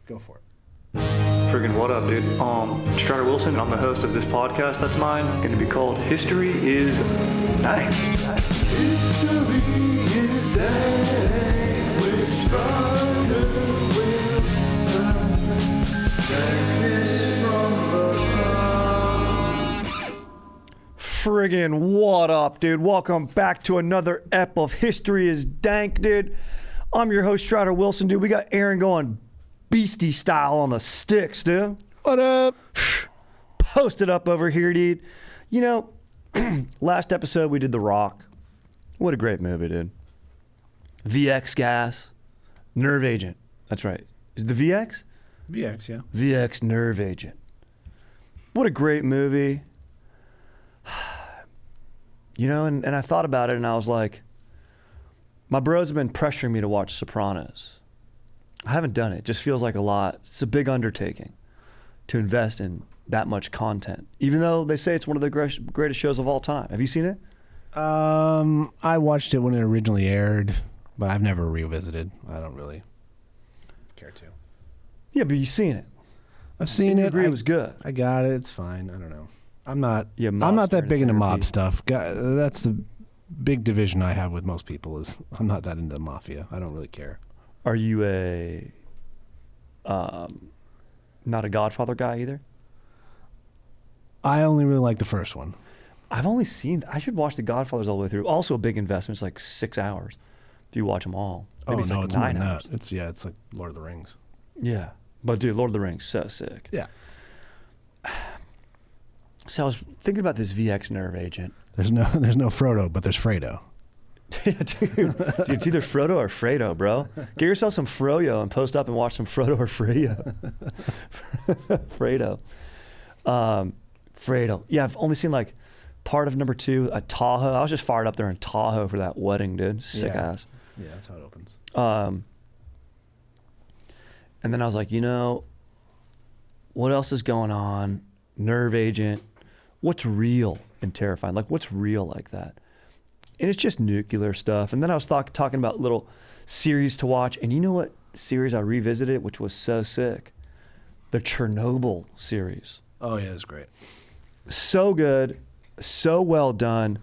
Go for it. Friggin' what up, dude? Strider Wilson, I'm the host of this podcast that's mine, going to be called History is Dank. History is Dank with Strider Wilson. Dankness from the ground. Friggin' what up, dude? Welcome back to another ep of History is Dank, dude. I'm your host, Strider Wilson, dude. We got Aaron going beastie style on the sticks, dude. What up? Posted up over here, dude. You know, last episode we did The Rock. What a great movie, dude. VX gas, nerve agent. That's right. Is it the VX? VX, yeah. VX nerve agent. What a great movie. You know, and I thought about it and I was like, my bros have been pressuring me to watch Sopranos. I haven't done it. It just feels like a lot. It's a big undertaking to invest in that much content, even though they say it's one of the greatest shows of all time. Have you seen it? I watched it when it originally aired, but I've never revisited. I don't really care to. Yeah, but you've seen it. I've seen it. It was good. I got it. It's fine. I don't know. I'm not mob that big into therapy. mob stuff. That's the big division I have with most people is I'm not that into the mafia. I don't really care. Are you a not a Godfather guy either? I only really like the first one. I've only seen. I should watch The Godfathers all the way through. Also, a big investment. It's like 6 hours if you watch them all. Maybe It's more 9 than hours. that. It's like Lord of the Rings. Yeah, but dude, Lord of the Rings, so sick. Yeah. So I was thinking about this VX nerve agent. There's no Frodo, but the's Fredo. Yeah, dude, it's either Frodo or Fredo, bro. Get yourself some Froyo and post up and watch some Frodo or Fredo. Fredo. Yeah, I've only seen like part of number 2 at Tahoe. I was just fired up there in Tahoe for that wedding, dude. Sick ass. Yeah, that's how it opens. And then I was like, you know, what else is going on? Nerve agent. What's real and terrifying? Like, what's real like that? And it's just nuclear stuff. And then I was talking about little series to watch. And you know what series I revisited, which was so sick? The Chernobyl series. Oh, yeah, it's great. So good, so well done.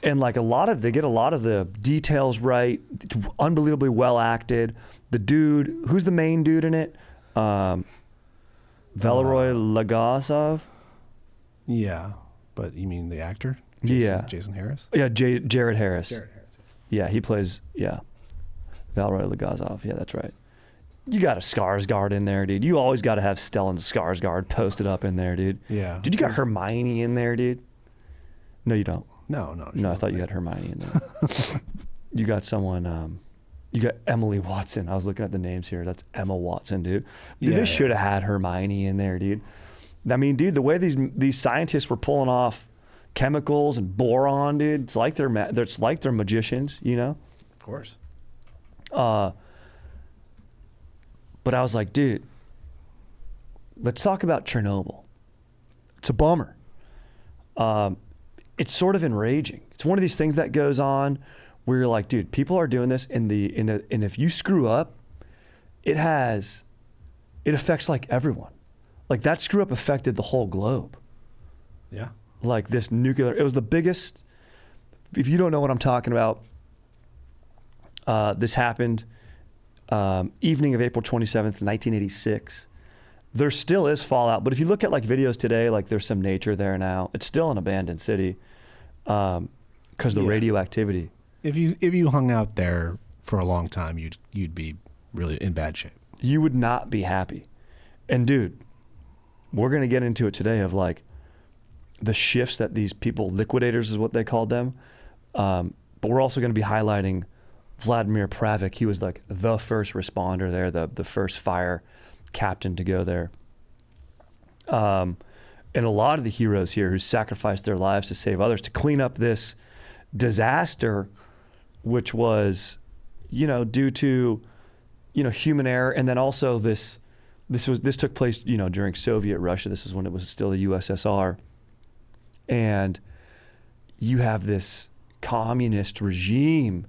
And like they get a lot of the details right. It's unbelievably well acted. The dude, who's the main dude in it? Valery Legasov. Yeah, but you mean the actor? Jason Harris? Yeah, Jared Harris. Jared Harris. Yeah, he plays, Valery Legasov. Yeah, that's right. You got a Skarsgård in there, dude. You always got to have Stellan Skarsgård posted up in there, dude. Yeah. Dude, you got Hermione in there, dude? No, you don't. No. No, I thought you had Hermione in there. You got someone, you got Emily Watson. I was looking at the names here. That's Emma Watson, dude. They should have had Hermione in there, dude. I mean, dude, the way these scientists were pulling off chemicals and boron, dude, it's like they're magicians, you know? Of course. But I was like, dude, let's talk about Chernobyl. It's a bummer. It's sort of enraging. It's one of these things that goes on where you're like, dude, people are doing this and if you screw up, it affects like everyone. Like that screw up affected the whole globe. Yeah. Like this nuclear, it was the biggest, if you don't know what I'm talking about, this happened evening of April 27th, 1986. There still is fallout, but if you look at like videos today, like there's some nature there now. It's still an abandoned city because the radioactivity. If you hung out there for a long time, you'd be really in bad shape. You would not be happy. And dude, we're going to get into it today of like the shifts that these people, liquidators is what they called them. But we're also going to be highlighting Vladimir Pravik. He was like the first responder there, the first fire captain to go there. And a lot of the heroes here who sacrificed their lives to save others, to clean up this disaster, which was, due to, human error. And then also this took place, during Soviet Russia. This is when it was still the USSR. And you have this communist regime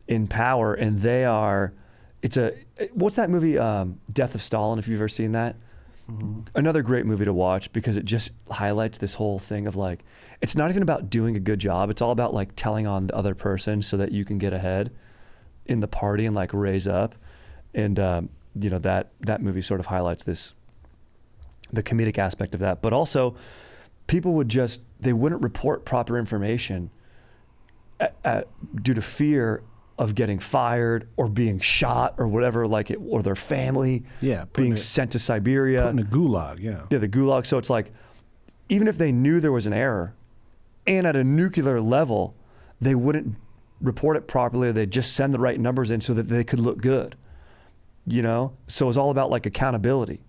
in power, and they are what's that movie, Death of Stalin, if you've ever seen that? Mm-hmm. Another great movie to watch because it just highlights this whole thing of like, it's not even about doing a good job. It's all about like telling on the other person so that you can get ahead in the party and like raise up. And, you know, that movie sort of highlights the comedic aspect of that. But also people they wouldn't report proper information due to fear of getting fired or being shot or whatever, or their family being sent to Siberia. Put in a gulag, yeah. Yeah, the gulag. So it's like, even if they knew there was an error, and at a nuclear level, they wouldn't report it properly. They'd just send the right numbers in so that they could look good, you know? So it was all about like accountability.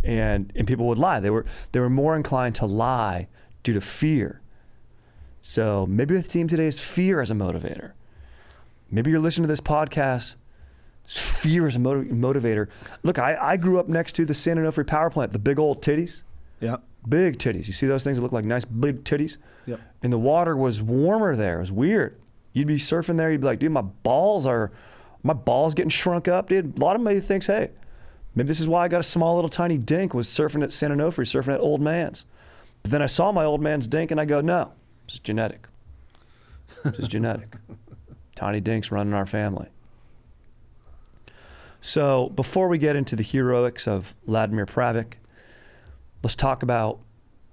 And people would lie. They were more inclined to lie due to fear. So maybe the theme today is fear as a motivator. Maybe you're listening to this podcast, fear as a motivator. Look, I grew up next to the San Onofre power plant, the big old titties. Yeah. Big titties. You see those things that look like nice big titties? Yep. And the water was warmer there. It was weird. You'd be surfing there, you'd be like, dude, my balls getting shrunk up, dude. A lot of me thinks, hey, maybe this is why I got a small little tiny dink, was surfing at San Onofre, surfing at old man's. But then I saw my old man's dink and I go, no, this is genetic. This is genetic. Tiny dinks running our family. So before we get into the heroics of Vladimir Pravik, let's talk about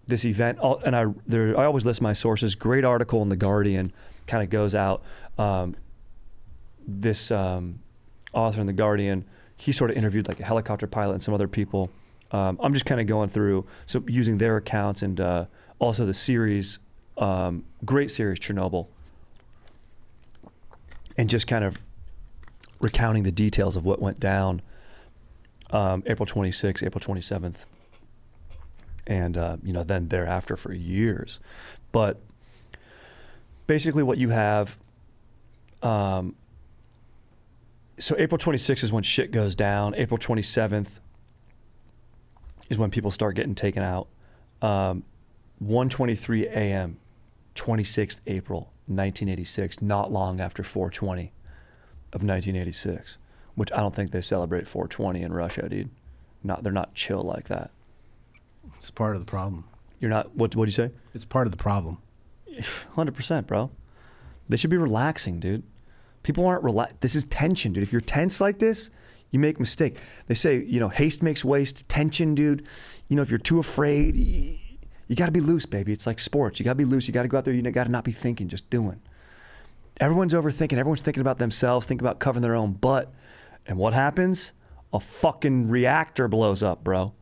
this event. And I always list my sources. Great article in The Guardian kind of goes out. This author in The Guardian, he sort of interviewed like a helicopter pilot and some other people. I'm just kind of going through, so using their accounts and also the series, great series, Chernobyl, and just kind of recounting the details of what went down April 26th, April 27th, and then thereafter for years. But basically what you have, so April 26th is when shit goes down. April 27th is when people start getting taken out. 1:23 a.m., 26th April, 1986, not long after 4/20 of 1986, which I don't think they celebrate 4/20 in Russia, dude. They're not chill like that. It's part of the problem. You're not, what'd you say? It's part of the problem. 100%, bro. They should be relaxing, dude. People aren't relaxed. This is tension, dude. If you're tense like this, you make a mistake. They say, haste makes waste. Tension, dude. If you're too afraid, you got to be loose, baby. It's like sports. You got to be loose. You got to go out there. You got to not be thinking, just doing. Everyone's overthinking. Everyone's thinking about themselves, thinking about covering their own butt. And what happens? A fucking reactor blows up, bro.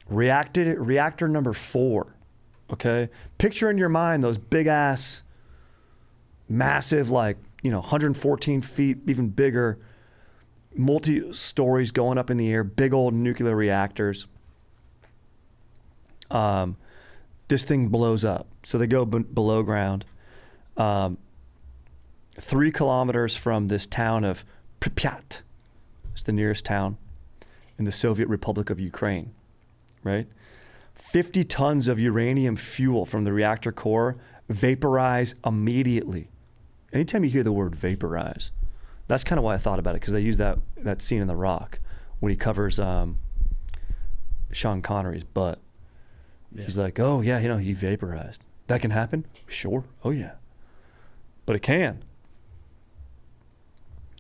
Reactor number 4. Okay? Picture in your mind those big ass, massive, 114 feet, even bigger, multi-stories going up in the air, big old nuclear reactors. This thing blows up. So they go below ground. 3 kilometers from this town of Pripyat. It's the nearest town in the Soviet Republic of Ukraine, right? 50 tons of uranium fuel from the reactor core vaporize immediately. Anytime you hear the word vaporize, that's kind of why I thought about it, because they use that scene in The Rock when he covers Sean Connery's butt. Yeah. He's like, oh yeah, he vaporized. That can happen? Sure. Oh yeah. But it can.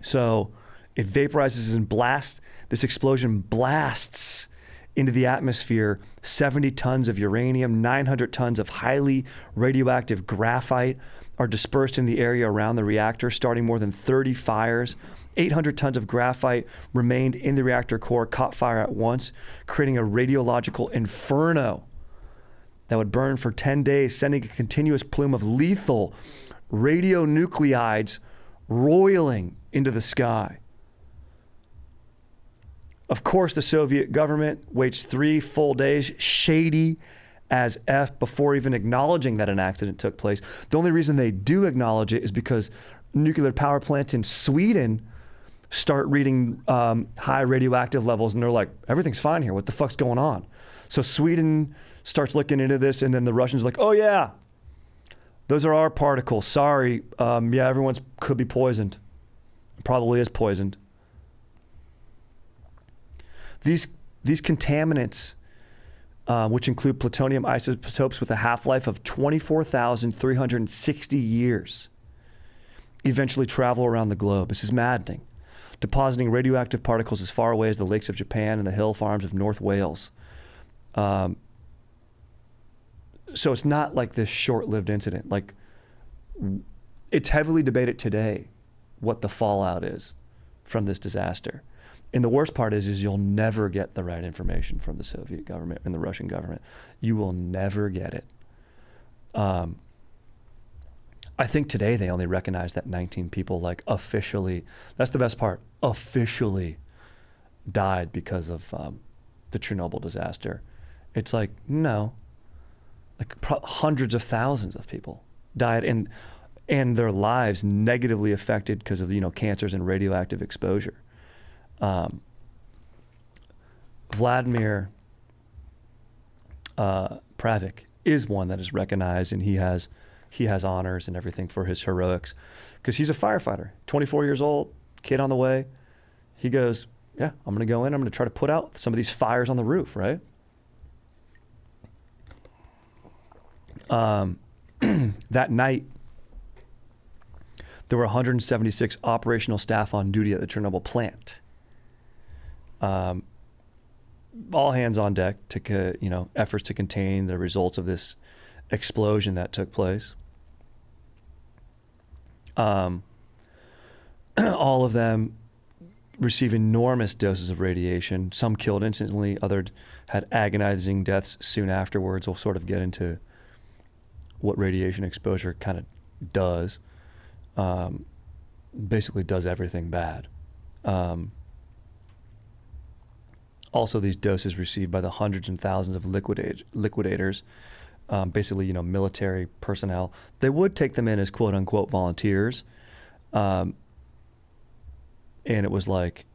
So it vaporizes and blasts. This explosion blasts into the atmosphere 70 tons of uranium, 900 tons of highly radioactive graphite are dispersed in the area around the reactor, starting more than 30 fires. 800 tons of graphite remained in the reactor core, caught fire at once, creating a radiological inferno that would burn for 10 days, sending a continuous plume of lethal radionuclides roiling into the sky. Of course, the Soviet government waits 3 full days, shady as F, before even acknowledging that an accident took place. The only reason they do acknowledge it is because nuclear power plants in Sweden start reading high radioactive levels, and they're like, everything's fine here. What the fuck's going on? So Sweden starts looking into this, and then the Russians are like, oh yeah, those are our particles. Sorry, everyone's could be poisoned. Probably is poisoned. These contaminants, which include plutonium isotopes with a half-life of 24,360 years, eventually travel around the globe. This is maddening, depositing radioactive particles as far away as the lakes of Japan and the hill farms of North Wales. So it's not like this short-lived incident. Like, it's heavily debated today what the fallout is from this disaster. And the worst part is you'll never get the right information from the Soviet government and the Russian government. You will never get it. I think today they only recognize that 19 people like officially, that's the best part, officially died because of the Chernobyl disaster. It's like, no, like hundreds of thousands of people died and their lives negatively affected because of, cancers and radioactive exposure. Vladimir Pravik is one that is recognized, and he has honors and everything for his heroics, because he's a firefighter, 24 years old, kid on the way. He goes, yeah, I'm going to go in, I'm going to try to put out some of these fires on the roof, right? That night, there were 176 operational staff on duty at the Chernobyl plant. All hands on deck to, efforts to contain the results of this explosion that took place. All of them received enormous doses of radiation. Some killed instantly, others had agonizing deaths soon afterwards. We'll sort of get into what radiation exposure kind of does. Basically does everything bad. Also, these doses received by the hundreds and thousands of liquidators, basically, military personnel. They would take them in as quote unquote volunteers. And it was like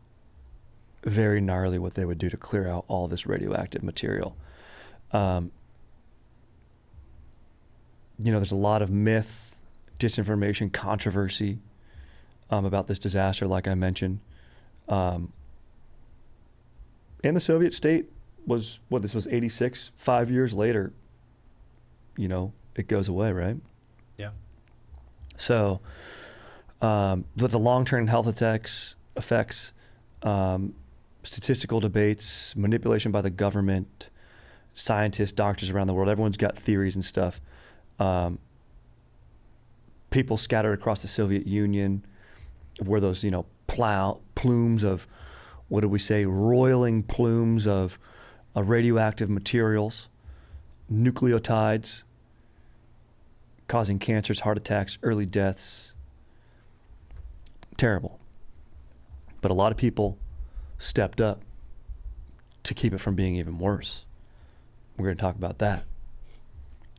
very gnarly what they would do to clear out all this radioactive material. There's a lot of myth, disinformation, controversy about this disaster, like I mentioned. And the Soviet state was, this was 86, 5 years later, it goes away, right? Yeah. So, with the long-term health effects, statistical debates, manipulation by the government, scientists, doctors around the world, everyone's got theories and stuff. People scattered across the Soviet Union were those, plumes of, what do we say, roiling plumes of radioactive materials, nucleotides, causing cancers, heart attacks, early deaths. Terrible. But a lot of people stepped up to keep it from being even worse. We're going to talk about that.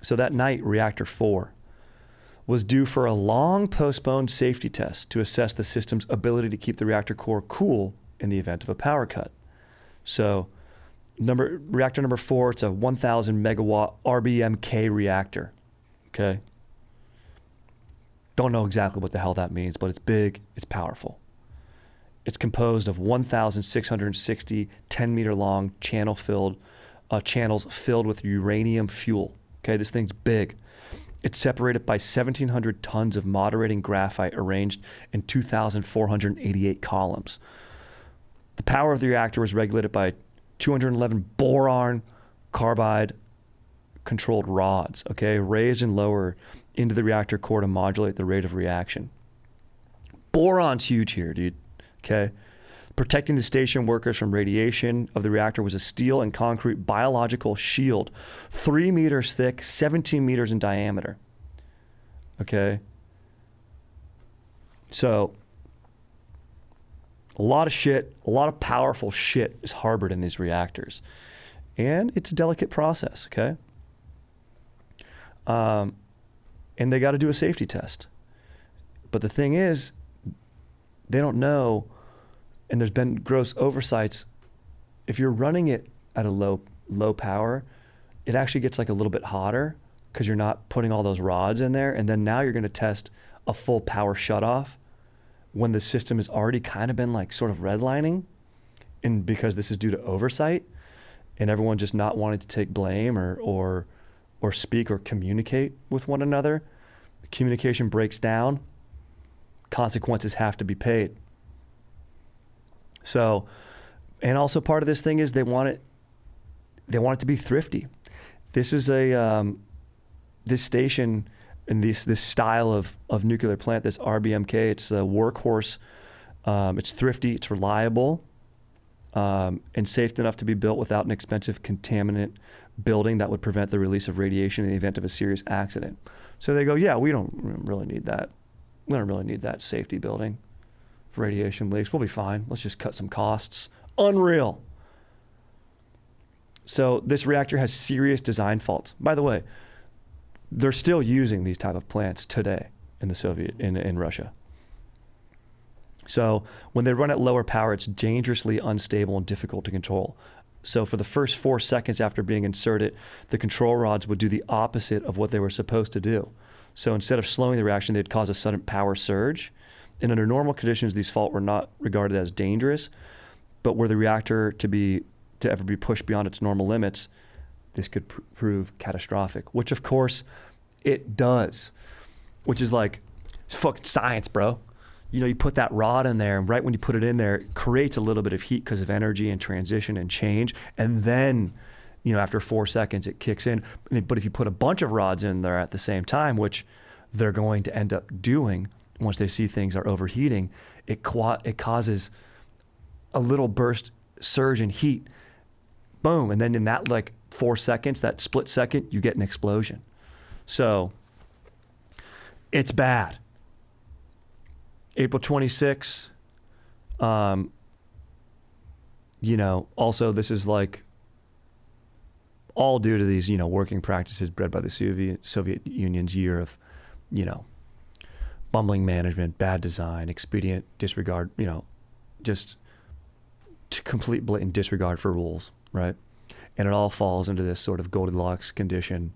So that night, Reactor 4 was due for a long postponed safety test to assess the system's ability to keep the reactor core cool in the event of a power cut. So reactor number 4, it's a 1,000 megawatt RBMK reactor. Okay? Don't know exactly what the hell that means, but it's big, it's powerful. It's composed of 1,660 10-meter long channels filled with uranium fuel. Okay, this thing's big. It's separated by 1,700 tons of moderating graphite arranged in 2,488 columns. The power of the reactor was regulated by 211 boron carbide controlled rods, okay, raised and lowered into the reactor core to modulate the rate of reaction. Boron's huge here, dude, okay? Protecting the station workers from radiation of the reactor was a steel and concrete biological shield, 3 meters thick, 17 meters in diameter, okay? So, a lot of shit, a lot of powerful shit is harbored in these reactors. And it's a delicate process, okay? And they got to do a safety test. But the thing is, they don't know, and there's been gross oversights. If you're running it at a low power, it actually gets like a little bit hotter because you're not putting all those rods in there. And then now you're going to test a full power shutoff when the system has already kind of been like sort of redlining, and because this is due to oversight and everyone just not wanting to take blame or speak or communicate with one another, communication breaks down, consequences have to be paid. So, and also part of this thing is they want it to be thrifty. This is this station and this style of nuclear plant, this RBMK, it's a workhorse, it's thrifty, it's reliable, and safe enough to be built without an expensive contaminant building that would prevent the release of radiation in the event of a serious accident. So they go, yeah, we don't really need that. We don't really need that safety building for radiation leaks. We'll be fine. Let's just cut some costs. Unreal. So this reactor has serious design faults. By the way, they're still using these type of plants today in in Russia. So when they run at lower power, it's dangerously unstable and difficult to control. So for the first 4 seconds after being inserted, the control rods would do the opposite of what they were supposed to do. So instead of slowing the reaction, they'd cause a sudden power surge. And under normal conditions, these faults were not regarded as dangerous, but were the reactor to ever be pushed beyond its normal limits, this could prove catastrophic, which of course it does, which is like, it's fucking science, bro. You know, you put that rod in there, and right when you put it in there, it creates a little bit of heat because of energy and transition and change. And then, you know, after 4 seconds, it kicks in. But if you put a bunch of rods in there at the same time, which they're going to end up doing once they see things are overheating, it causes a little burst surge in heat. Boom. And then in that like 4 seconds, that split second, you get an explosion. So it's bad. April 26, you know, also this is like all due to these, you know, working practices bred by the Soviet Union's year of, you know, bumbling management, bad design, expedient disregard, you know, just complete blatant disregard for rules, right? And it all falls into this sort of Goldilocks condition,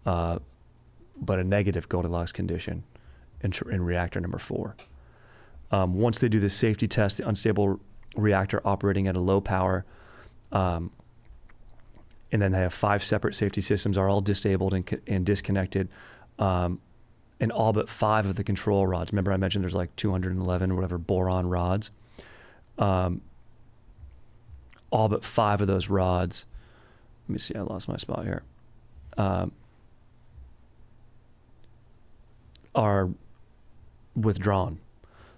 but a negative Goldilocks condition in reactor number 4. Once they do the safety test, the unstable reactor operating at a low power, and then they have 5 separate safety systems are all disabled and disconnected, and all but 5 of the control rods. Remember I mentioned there's like 211 or whatever boron rods. All but 5 of those rods, let me see, I lost my spot here, are withdrawn.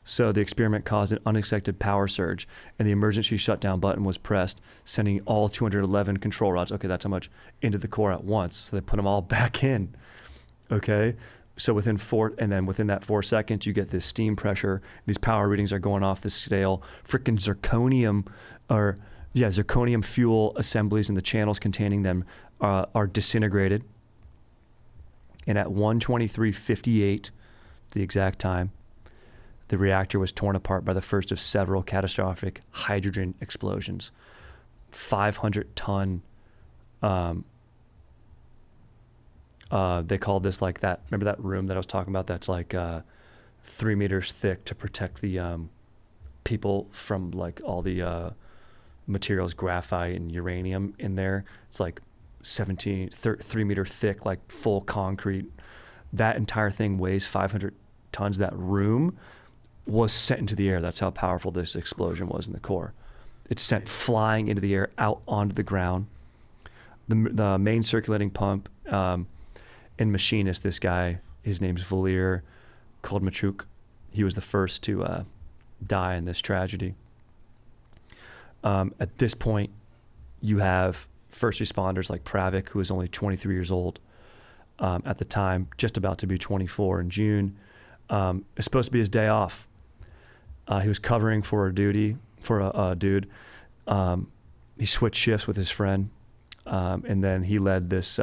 So the experiment caused an unexpected power surge, and the emergency shutdown button was pressed, sending all 211 control rods, okay, that's how much, into the core at once. So they put them all back in, okay? So within that 4 seconds, you get this steam pressure. These power readings are going off the scale. Frickin' zirconium fuel assemblies and the channels containing them are disintegrated. And at 1:23:58, the exact time, the reactor was torn apart by the first of several catastrophic hydrogen explosions. 500-ton, they called this like that, remember that room that I was talking about that's like 3 meters thick to protect the people from like all the materials, graphite and uranium in there. It's like 3 meter thick, like full concrete. That entire thing weighs 500 tons. That room was sent into the air. That's how powerful this explosion was in the core. It's sent flying into the air, out onto the ground. The main circulating pump and machinist, this guy, his name's Vladimir Pravik. He was the first to die in this tragedy. At this point, you have first responders like Pravik, who was only 23 years old at the time, just about to be 24 in June. It's supposed to be his day off. He was covering for a dude. He switched shifts with his friend, and then he led this,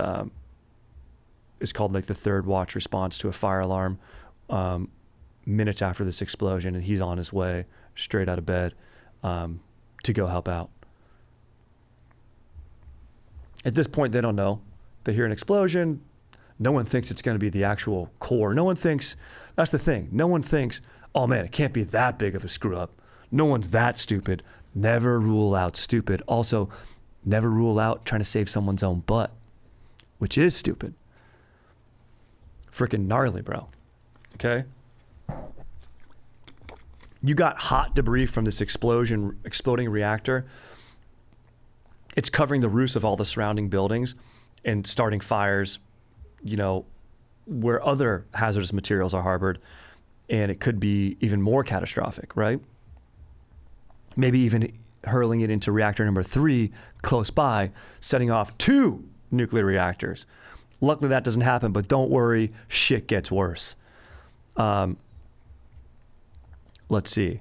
it's called like the third watch response to a fire alarm minutes after this explosion, and he's on his way straight out of bed to go help out. At this point, they don't know. They hear an explosion. No one thinks it's going to be the actual core. No one thinks, that's the thing. No one thinks, oh man, it can't be that big of a screw up. No one's that stupid. Never rule out stupid. Also, never rule out trying to save someone's own butt, which is stupid. Freaking gnarly, bro. Okay? You got hot debris from this exploding reactor. It's covering the roofs of all the surrounding buildings and starting fires, you know, where other hazardous materials are harbored. And it could be even more catastrophic, right? Maybe even hurling it into reactor number 3 close by, setting off 2 nuclear reactors. Luckily that doesn't happen, but don't worry, shit gets worse. Let's see.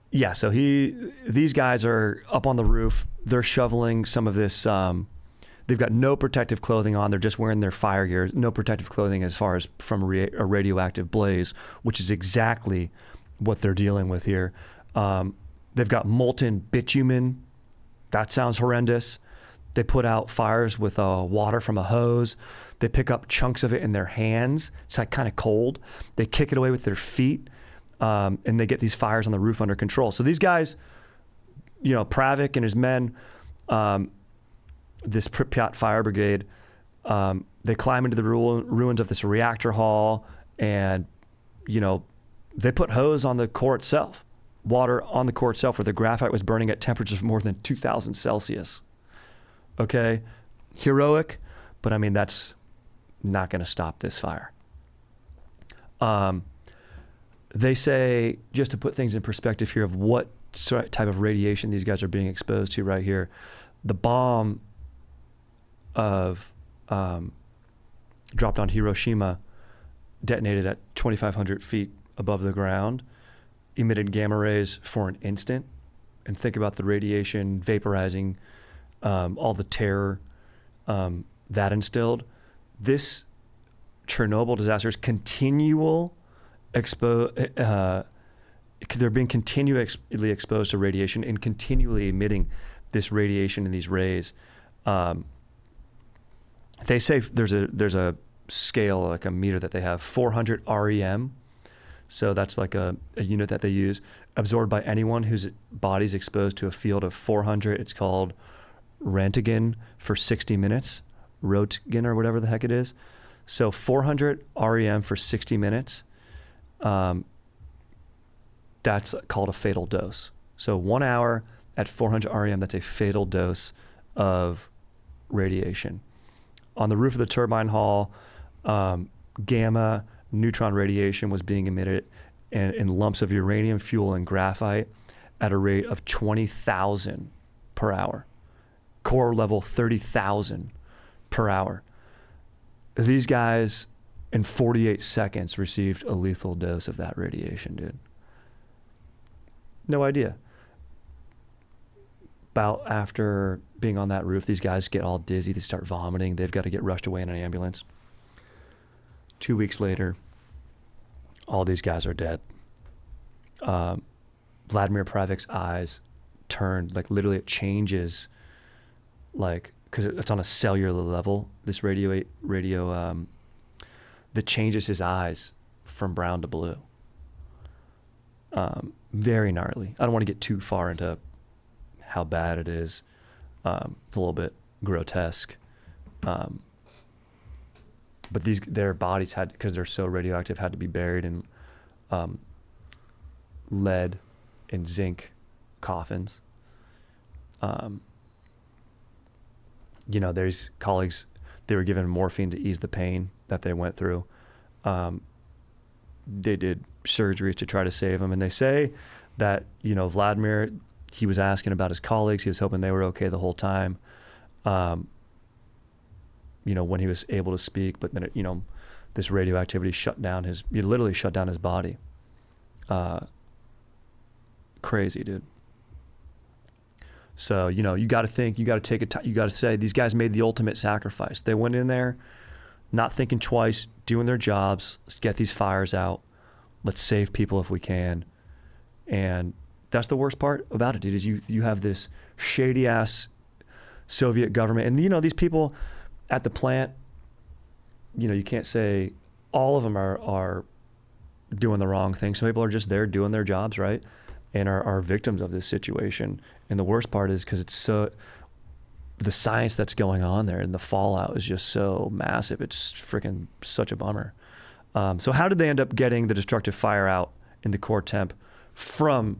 Yeah, so these guys are up on the roof. They're shoveling some of this. They've got no protective clothing on. They're just wearing their fire gear. No protective clothing as far as from a radioactive blaze, which is exactly what they're dealing with here. They've got molten bitumen. That sounds horrendous. They put out fires with water from a hose. They pick up chunks of it in their hands. It's like kind of cold. They kick it away with their feet. And they get these fires on the roof under control. So these guys, you know, Pravik and his men, this Pripyat fire brigade, they climb into the ruins of this reactor hall, and, you know, they put hose on the core itself, water on the core itself, where the graphite was burning at temperatures of more than 2,000 Celsius. Okay? Heroic, but I mean, that's not going to stop this fire. They say, just to put things in perspective here of what type of radiation these guys are being exposed to right here, the bomb of dropped on Hiroshima, detonated at 2,500 feet above the ground, emitted gamma rays for an instant. And think about the radiation vaporizing, all the terror that instilled. This Chernobyl disaster is continual. They're being continually exposed to radiation and continually emitting this radiation and these rays. They say there's a scale, like a meter that they have, 400 REM. So that's like a unit that they use, absorbed by anyone whose body's exposed to a field of 400. It's called Röntgen for 60 minutes, Röntgen or whatever the heck it is. So 400 REM for 60 minutes. That's called a fatal dose. So 1 hour at 400 REM, that's a fatal dose of radiation. On the roof of the turbine hall, gamma neutron radiation was being emitted in lumps of uranium, fuel, and graphite at a rate of 20,000 per hour. Core level 30,000 per hour. These guys in 48 seconds received a lethal dose of that radiation, dude. No idea. About after being on that roof, these guys get all dizzy. They start vomiting. They've got to get rushed away in an ambulance. 2 weeks later, all these guys are dead. Vladimir Pravik's eyes turned, like literally it changes, like, because it's on a cellular level, this radio that changes his eyes from brown to blue. Very gnarly. I don't want to get too far into how bad it is. It's a little bit grotesque. But their bodies had, because they're so radioactive, had to be buried in lead and zinc coffins. There's colleagues, they were given morphine to ease the pain that they went through. They did surgeries to try to save them. And they say that, Vladimir, he was asking about his colleagues. He was hoping they were okay the whole time, when he was able to speak. But then, this radioactivity literally shut down his body. Crazy, dude. So, you got to think, you got to take it, you got to say, these guys made the ultimate sacrifice. They went in there not thinking twice, doing their jobs. Let's get these fires out. Let's save people if we can. And that's the worst part about it, dude, is you have this shady ass Soviet government. And, these people at the plant, you can't say all of them are doing the wrong thing. Some people are just there doing their jobs, right? And are victims of this situation. And the worst part is because it's so, the science that's going on there and the fallout is just so massive. It's freaking such a bummer. So how did they end up getting the destructive fire out in the core temp from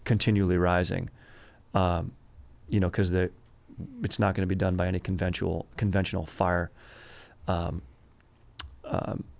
continually rising? Because it's not going to be done by any conventional fire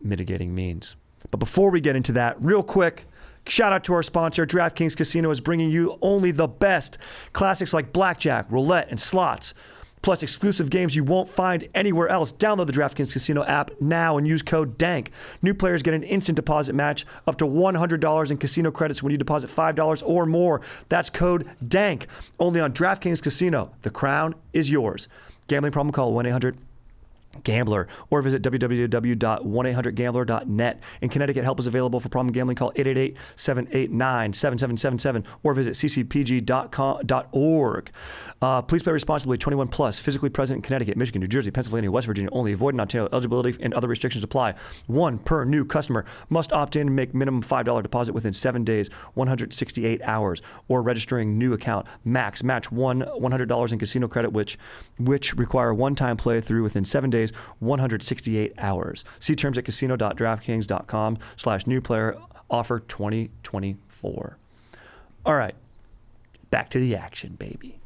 mitigating means. But before we get into that, real quick, shout out to our sponsor. DraftKings Casino is bringing you only the best classics like blackjack, roulette, and slots, plus exclusive games you won't find anywhere else. Download the DraftKings Casino app now and use code DANK. New players get an instant deposit match up to $100 in casino credits when you deposit $5 or more. That's code DANK. Only on DraftKings Casino. The crown is yours. Gambling problem? Call 1-800-GAMBLER or visit www.1800gambler.net. In Connecticut, help is available for problem gambling. Call 888-789-7777 or visit ccpg.org. Please play responsibly. 21 plus, physically present in Connecticut, Michigan, New Jersey, Pennsylvania, West Virginia only. Void in Ontario. Eligibility and other restrictions apply. One per new customer. Must opt in and make minimum $5 deposit within 7 days, 168 hours, or registering new account. Max match $100 in casino credit, which require one-time play-through within 7 days, 168 hours. See terms at casino.draftkings.com/new player offer 2024. All right, back to the action, baby.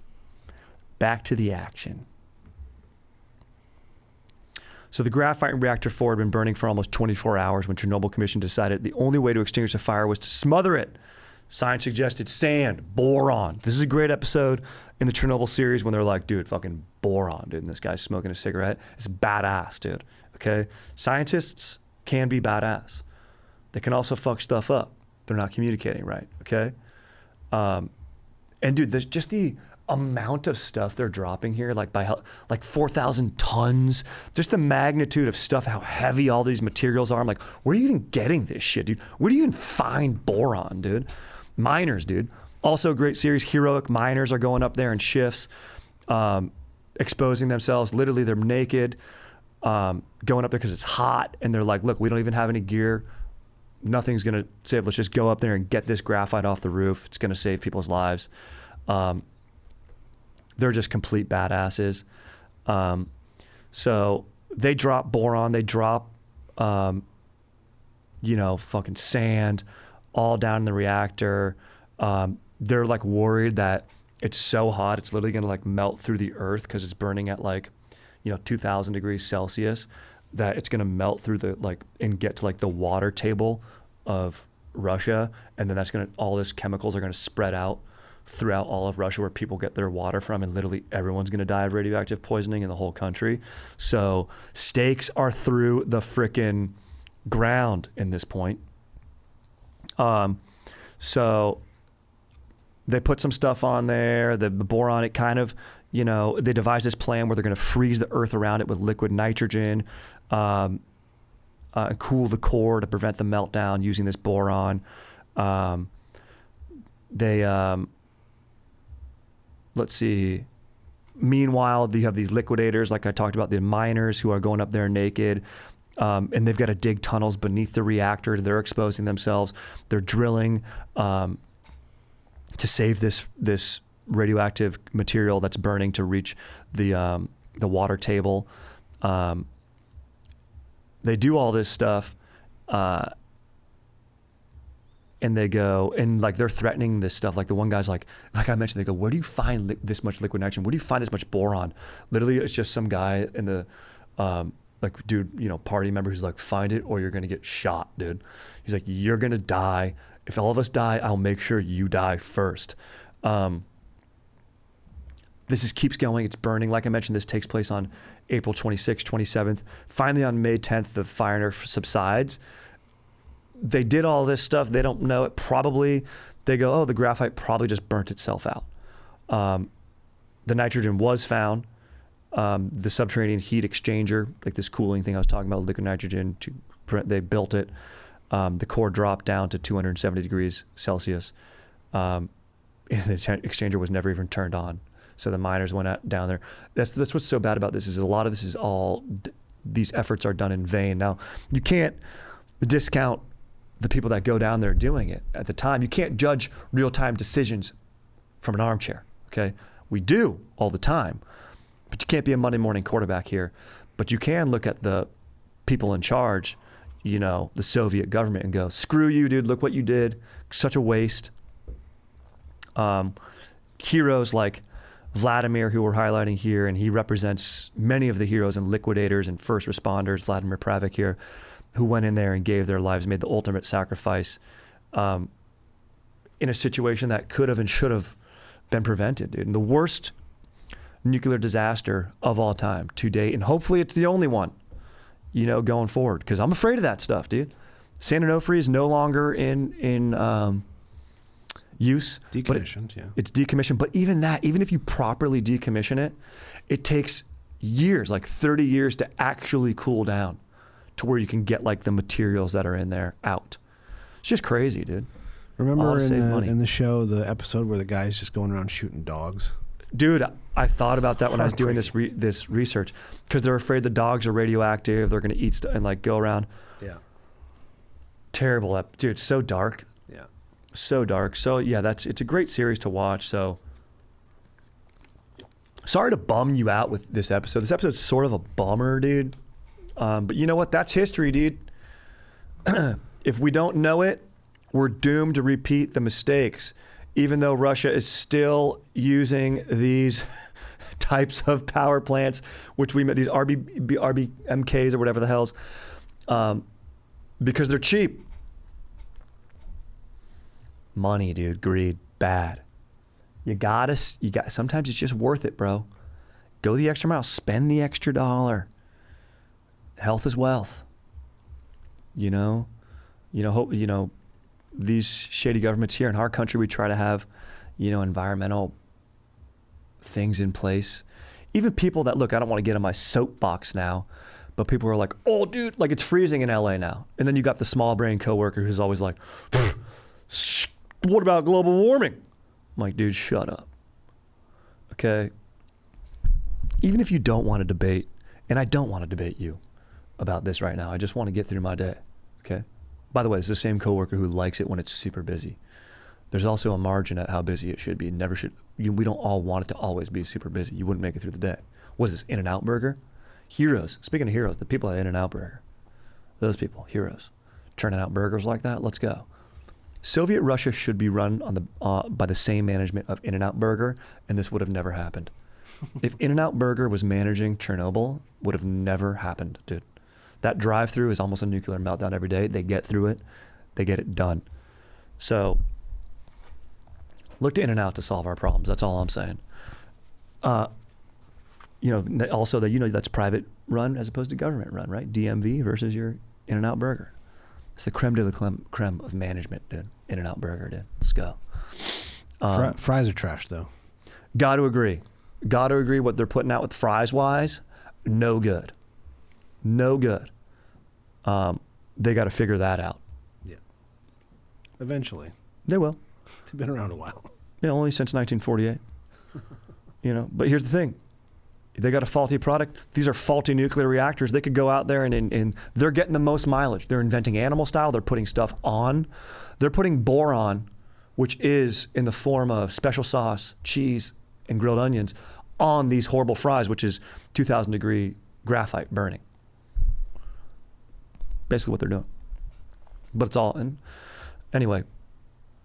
Back to the action. So the graphite in Reactor 4 had been burning for almost 24 hours when Chernobyl Commission decided the only way to extinguish the fire was to smother it. Science suggested sand, boron. This is a great episode in the Chernobyl series when they're like, dude, fucking boron, dude. And this guy's smoking a cigarette. It's badass, dude. Okay? Scientists can be badass. They can also fuck stuff up. They're not communicating right, okay? And dude, there's just the amount of stuff they're dropping here, like 4,000 tons. Just the magnitude of stuff, how heavy all these materials are. I'm like, where are you even getting this shit, dude? Where do you even find boron, dude? Miners, dude. Also a great series, heroic miners are going up there in shifts, exposing themselves. Literally, they're naked, going up there because it's hot. And they're like, look, we don't even have any gear. Nothing's going to save. Let's just go up there and get this graphite off the roof. It's going to save people's lives. They're just complete badasses. So they drop boron. They drop, fucking sand all down in the reactor. They're like worried that it's so hot, it's literally going to like melt through the earth because it's burning at 2,000 degrees Celsius, that it's going to melt through and get to the water table of Russia. And then all this chemicals are going to spread out throughout all of Russia where people get their water from, and literally everyone's going to die of radioactive poisoning in the whole country. So stakes are through the frickin' ground in this point. So they put some stuff on there, the boron, it kind of, they devised this plan where they're going to freeze the earth around it with liquid nitrogen, and cool the core to prevent the meltdown using this boron. Let's see. Meanwhile, you have these liquidators, like I talked about, the miners who are going up there naked, and they've got to dig tunnels beneath the reactor. They're exposing themselves. They're drilling to save this radioactive material that's burning to reach the water table. They do all this stuff, and they go, and they're threatening this stuff. Like the one guy's like I mentioned, they go, where do you find this much liquid nitrogen? Where do you find this much boron? Literally, it's just some guy in the, party member who's like, find it or you're going to get shot, dude. He's like, you're going to die. If all of us die, I'll make sure you die first. This keeps going. It's burning. Like I mentioned, this takes place on April 26th, 27th. Finally, on May 10th, the fire subsides. They did all this stuff. They don't know it. Probably, they go, oh, the graphite probably just burnt itself out. The nitrogen was found. The subterranean heat exchanger, like this cooling thing I was talking about, liquid nitrogen, they built it. The core dropped down to 270 degrees Celsius. And the exchanger was never even turned on. So the miners went down there. That's what's so bad about this, is a lot of this is all, these efforts are done in vain. Now, you can't discount the people that go down there doing it at the time. You can't judge real-time decisions from an armchair, okay? We do all the time, but you can't be a Monday morning quarterback here. But you can look at the people in charge, you know, the Soviet government, and go, screw you, dude, look what you did. Such a waste. Heroes like Vladimir, who we're highlighting here, and he represents many of the heroes and liquidators and first responders, Vladimir Pravik here, who went in there and gave their lives, made the ultimate sacrifice in a situation that could have and should have been prevented, dude. And the worst nuclear disaster of all time to date, and hopefully it's the only one, you know, going forward, because I'm afraid of that stuff, dude. San Onofre is no longer in use. Decommissioned, yeah. It's decommissioned, but even that, even if you properly decommission it, it takes years, like 30 years to actually cool down to where you can get like the materials that are in there out. It's just crazy, dude. Remember in the show, the episode where the guy's just going around shooting dogs? Dude, I thought about that when I was doing this research, because they're afraid the dogs are radioactive. They're going to eat and like go around. Yeah. Terrible. Dude, so dark. Yeah. So dark. So yeah, it's a great series to watch. So sorry to bum you out with this episode. This episode's sort of a bummer, dude. But you know what? That's history, dude. If we don't know it, we're doomed to repeat the mistakes. Even though Russia is still using these types of power plants, which we met, these RBMKs or whatever the hell's, because they're cheap. Money, dude, greed, bad. Sometimes it's just worth it, bro. Go the extra mile, spend the extra dollar. Health is wealth. These shady governments here in our country, we try to have, environmental things in place. Even people that, look, I don't want to get on my soapbox now, but people are like, oh, dude, like it's freezing in LA now. And then you got the small brain coworker who's always like, what about global warming? I'm like, dude, shut up. Okay. Even if you don't want to debate, and I don't want to debate you about this right now, I just want to get through my day. Okay. By the way, it's the same coworker who likes it when it's super busy. There's also a margin at how busy it should be. We don't all want it to always be super busy. You wouldn't make it through the day. What is this, In-N-Out Burger? Heroes. Speaking of heroes, the people at In-N-Out Burger. Those people, heroes. Turning out burgers like that, let's go. Soviet Russia should be run by the same management of In-N-Out Burger, and this would have never happened. If In-N-Out Burger was managing Chernobyl, would have never happened, dude. That drive-through is almost a nuclear meltdown every day. They get through it. They get it done. So look to In-N-Out to solve our problems. That's all I'm saying. Also, that's private run as opposed to government run, right? DMV versus your In-N-Out Burger. It's the creme de la creme of management, dude. In-N-Out Burger, dude. Let's go. Fries are trash, though. Got to agree. What they're putting out with fries-wise, no good. No good. They got to figure that out. Yeah. Eventually. They will. They've been around a while. Yeah, only since 1948. But here's the thing. They got a faulty product. These are faulty nuclear reactors. They could go out there and they're getting the most mileage. They're inventing animal style. They're putting stuff on. They're putting boron, which is in the form of special sauce, cheese, and grilled onions, on these horrible fries, which is 2,000 degree graphite burning. Basically what they're doing. But it's all, and anyway,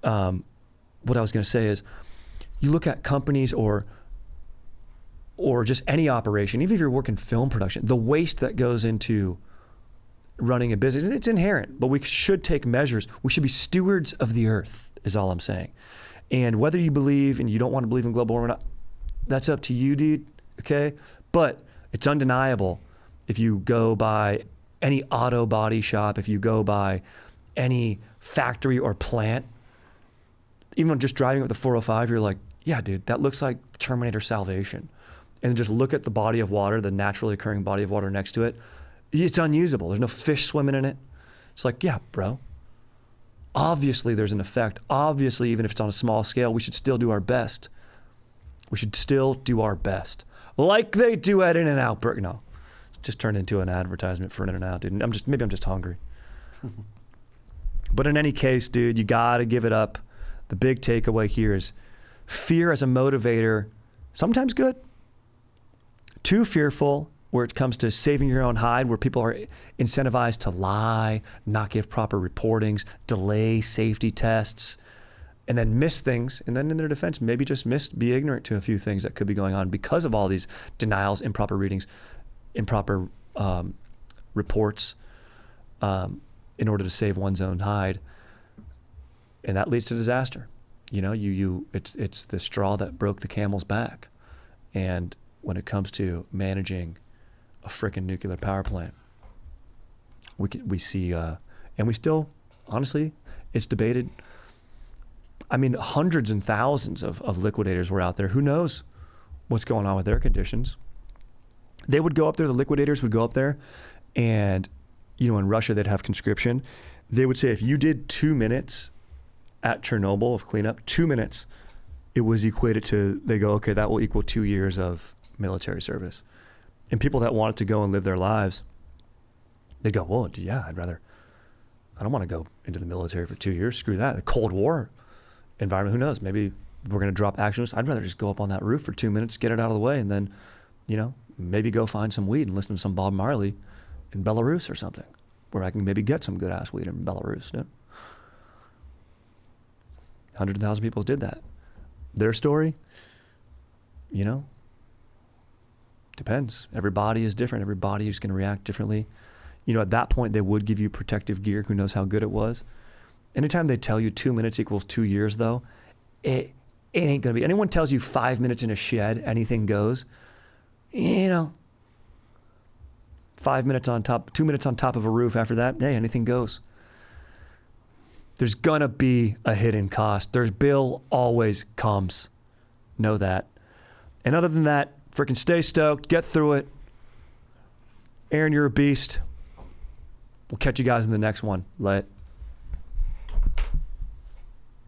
what I was going to say is, you look at companies or just any operation, even if you're working film production, the waste that goes into running a business, and it's inherent, but we should take measures. We should be stewards of the earth, is all I'm saying. And whether you believe and you don't want to believe in global warming, that's up to you, dude, okay? But it's undeniable if you go by any auto body shop, if you go by any factory or plant, even just driving up the 405, you're like, yeah, dude, that looks like Terminator Salvation. And just look at the body of water, the naturally occurring body of water next to it. It's unusable. There's no fish swimming in it. It's like, yeah, bro. Obviously, there's an effect. Obviously, even if it's on a small scale, we should still do our best. We should still do our best. Like they do at In-N-Out Burger. No, it's just turned into an advertisement for In-N-Out, dude. Maybe I'm just hungry. But in any case, dude, you got to give it up. The big takeaway here is fear as a motivator, sometimes good. Too fearful where it comes to saving your own hide, where people are incentivized to lie, not give proper reportings, delay safety tests, and then miss things. And then in their defense, maybe just be ignorant to a few things that could be going on because of all these denials, improper readings, improper reports, in order to save one's own hide. And that leads to disaster. You know, it's the straw that broke the camel's back. And when it comes to managing a frickin' nuclear power plant, we see, and we still, honestly, it's debated. I mean, hundreds and thousands of liquidators were out there. Who knows what's going on with their conditions? They would go up there, the liquidators would go up there, and, you know, in Russia, they'd have conscription. They would say if you did 2 minutes at Chernobyl of cleanup, 2 minutes, it was equated to, they go, okay, that will equal 2 years of military service. And people that wanted to go and live their lives, they go, well, yeah, I don't want to go into the military for 2 years. Screw that. The Cold War environment, who knows? Maybe we're going to drop actions. I'd rather just go up on that roof for 2 minutes, get it out of the way, and then, you know, maybe go find some weed and listen to some Bob Marley in Belarus or something, where I can maybe get some good ass weed in Belarus. Yeah. 100,000 people did that. Their story, you know, depends. Every body is different. Every body is going to react differently. You know, at that point, they would give you protective gear. Who knows how good it was? Anytime they tell you 2 minutes equals 2 years, though, it ain't going to be. Anyone tells you 5 minutes in a shed, anything goes, you know, 5 minutes on top, 2 minutes on top of a roof after that, hey, anything goes. There's going to be a hidden cost. There's bill always comes. Know that. And other than that, freaking stay stoked. Get through it. Aaron, you're a beast. We'll catch you guys in the next one. Let